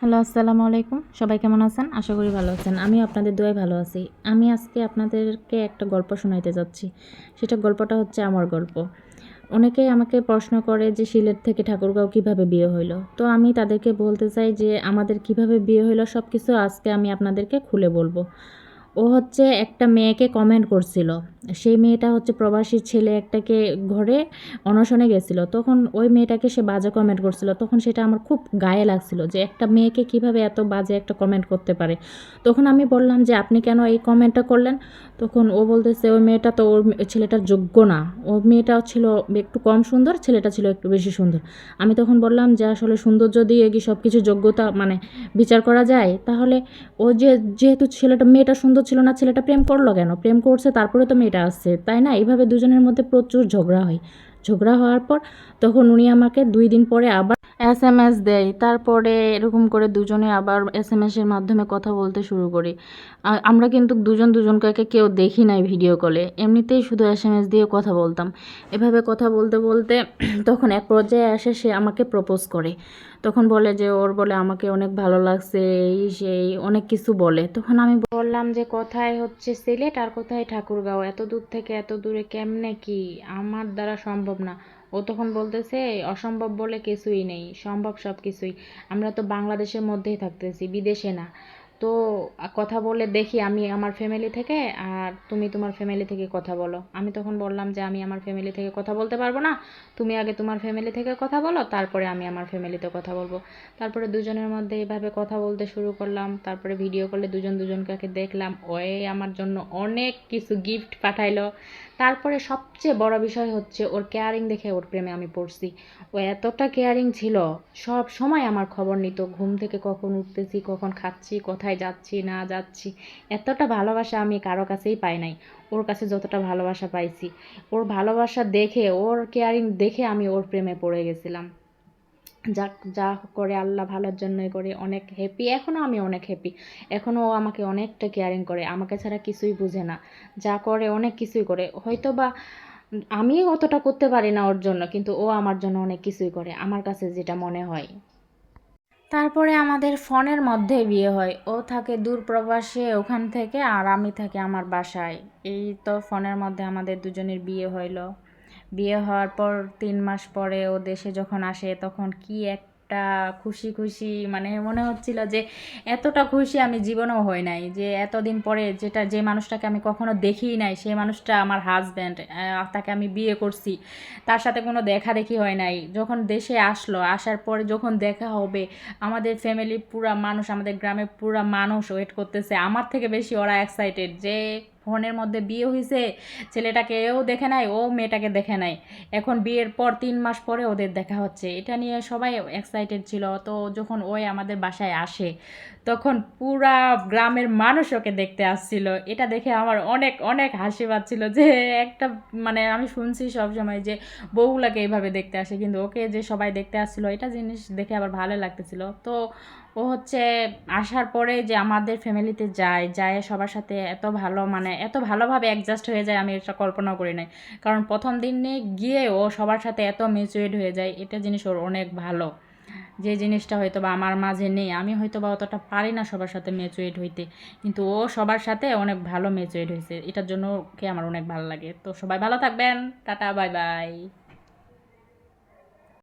Hello, আসসালামু আলাইকুম। সবাই কেমন আছেন? আশা করি ভালো আছেন। আমিও আপনাদের দোয়ায় ভালো আছি। আমি আজকে আপনাদেরকে একটা গল্প শোনাইতে যাচ্ছি। গল্পটা হচ্ছে আমার গল্প। অনেকেই আমাকে প্রশ্ন করে যে সিলেট থেকে ঠাকুরগাঁও কিভাবে বিয়ে হইল? তো আমি তাদেরকে বলতে চাই যে আমাদের কিভাবে বিয়ে হইল সবকিছু আজকে আমি আপনাদেরকে খুলে বলবো। ও হচ্ছে একটা মেয়েকে কমেন্ট করছিল। সেই মেয়েটা হচ্ছে প্রবাসী ছেলে একটাকে ঘরে অনশনে গেছিল। তখন ওই মেয়েটাকে সে বাজে কমেন্ট করছিল। তখন সেটা আমার খুব গায়ে লাগছিল যে একটা মেয়েকে কিভাবে এত বাজে একটা কমেন্ট করতে পারে। তখন আমি বললাম যে আপনি কেন এই কমেন্টটা করলেন? তখন ও বলতেছে ওই মেয়েটা তো ছেলেটার যোগ্য না। ও মেয়েটাও ছিল একটু কম সুন্দর, ছেলেটা ছিল একটু বেশি সুন্দর। আমি তখন বললাম যে আসলে সৌন্দর্য দিয়ে কি সব কিছু যোগ্যতা মানে বিচার করা যায়? তাহলে ও যেহেতু মেয়েটা সুন্দর ছিল না, ছেলেটা প্রেম করলো কেন? প্রেম করছে তারপরে তো মেয়েটা আসছে, তাই না? এইভাবে দুজনের মধ্যে প্রচুর ঝগড়া হয়। ঝগড়া হওয়ার পর তখন উনি আমাকে ২ দিন পরে আবার এসএমএস দেয়। তারপরে এরকম করে দুজনে আবার এসএমএসের মাধ্যমে কথা বলতে শুরু করি। আমরা কিন্তু দুজনকে কেউ দেখি নাই ভিডিও কলে। এমনিতেই শুধু এসএমএস দিয়ে কথা বলতাম। এভাবে কথা বলতে বলতে তখন এক পর্যায়ে আসে সে আমাকে প্রপোজ করে। তখন বলে যে ওর বলে আমাকে অনেক ভালো লাগছে, এই সেই অনেক কিছু বলে। তখন আমি বললাম যে কোথায় হচ্ছে সিলেট আর কোথায় ঠাকুরগাঁও, এত দূর থেকে এত দূরে কেমনে কি? আমার দ্বারা সম্ভব না। ও তখন বলতেছে অসম্ভব বলে কিছুই নেই, সম্ভব সব কিছুই। আমরা তো বাংলাদেশের মধ্যেই থাকতেছি, বিদেশে না। তো কথা বলে দেখি আমি আমার ফ্যামিলি থেকে, আর তুমি তোমার ফ্যামিলি থেকে কথা বলো। আমি তখন বললাম যে আমি আমার ফ্যামিলি থেকে কথা বলতে পারবো না, তুমি আগে তোমার ফ্যামিলি থেকে কথা বলো, তারপরে আমি আমার ফ্যামিলিতে কথা বলবো। তারপরে দুজনের মধ্যে এইভাবে কথা বলতে শুরু করলাম। তারপরে ভিডিও কলে দুজনকে দেখলাম। ওই আমার জন্য অনেক কিছু গিফট পাঠাইলো। তারপরে সবচেয়ে বড় বিষয় হচ্ছে ওর কেয়ারিং দেখে ওর প্রেমে আমি পড়ছি। ও এতটা কেয়ারিং ছিল, সব সময় আমার খবর নিত। ঘুম থেকে কখন উঠতেছি, কখন খাচ্ছি, কোথায় যাচ্ছি না যাচ্ছি। এতটা ভালোবাসা আমি কারো কাছেই পাই নাই, ওর কাছে যতটা ভালোবাসা পাইছি। ওর ভালোবাসা দেখে, ওর কেয়ারিং দেখে আমি ওর প্রেমে পড়ে গেছিলাম। যাক, যা করে আল্লাহ ভালোর জন্যই করে। অনেক হ্যাপি, এখনও আমি অনেক হ্যাপি। এখনও ও আমাকে অনেকটা কেয়ারিং করে, আমাকে ছাড়া কিছুই বুঝে না। যা করে অনেক কিছুই করে, হয়তো বা আমি অতটা করতে পারি না ওর জন্য, কিন্তু ও আমার জন্য অনেক কিছুই করে, আমার কাছে যেটা মনে হয়। তারপরে আমাদের ফোনের মধ্যে বিয়ে হয়। ও থাকে দূর প্রবাসে ওখান থেকে, আর আমি থাকি আমার বাসায়। এই তো ফোনের মধ্যে আমাদের দুজনের বিয়ে হইল। বিয়ে হওয়ার পর ৩ মাস পরে ও দেশে যখন আসে তখন কি একটা খুশি খুশি, মানে মনে হচ্ছিল যে এতটা খুশি আমি জীবনেও হই নাই, যে এতদিন পরে যে মানুষটাকে আমি কখনো দেখিই নাই সেই মানুষটা আমার হাজব্যান্ড, তাকে আমি বিয়ে করছি। তার সাথে কোনো দেখা দেখি হয় নাই। যখন দেশে আসলো, আসার পরে যখন দেখা হবে, আমাদের ফ্যামিলি পুরা মানুষ, আমাদের গ্রামের পুরা মানুষ ওয়েট করতেছে। আমার থেকে বেশি ওরা এক্সাইটেড যে ফোনের মধ্যে বিয়ে হয়েছে, ছেলেটাকে এও দেখে নাই, ও মেয়েটাকে দেখে নাই। এখন বিয়ের পর ৩ মাস পরে ওদের দেখা হচ্ছে, এটা নিয়ে সবাই এক্সাইটেড ছিল। তো যখন ওই আমাদের বাসায় আসে তখন পুরা গ্রামের মানুষ ওকে দেখতে আসছিল। এটা দেখে আমার অনেক অনেক হাসি পাচ্ছিল যে একটা, মানে আমি শুনছি সব সময় যে বউগুলাকে এইভাবে দেখতে আসে, কিন্তু ওকে যে সবাই দেখতে আসছিল এটা জিনিস দেখে আবার ভালো লাগতেছিল। তো ও হচ্ছে আসার পরে যে আমাদের ফ্যামিলিতে যায় সবার সাথে এত ভালো, মানে এত ভালোভাবে অ্যাডজাস্ট হয়ে যায়, আমি এটা কল্পনাও করি নাই। কারণ প্রথম দিনে গিয়ে ও সবার সাথে এত ম্যাচিউরড হয়ে যায়, এটা জিনিস ওর অনেক ভালো। যে জিনিসটা হয়তো বা আমার মাঝে নেই, আমি হয়তো বা অতটা পারি না সবার সাথে ম্যাচিউরড হইতে, কিন্তু ও সবার সাথে অনেক ভালো ম্যাচিউরড হয়েছে। এটার জন্য ওকে আমার অনেক ভালো লাগে। তো সবাই ভালো থাকবেন, টাটা, বাই বাই।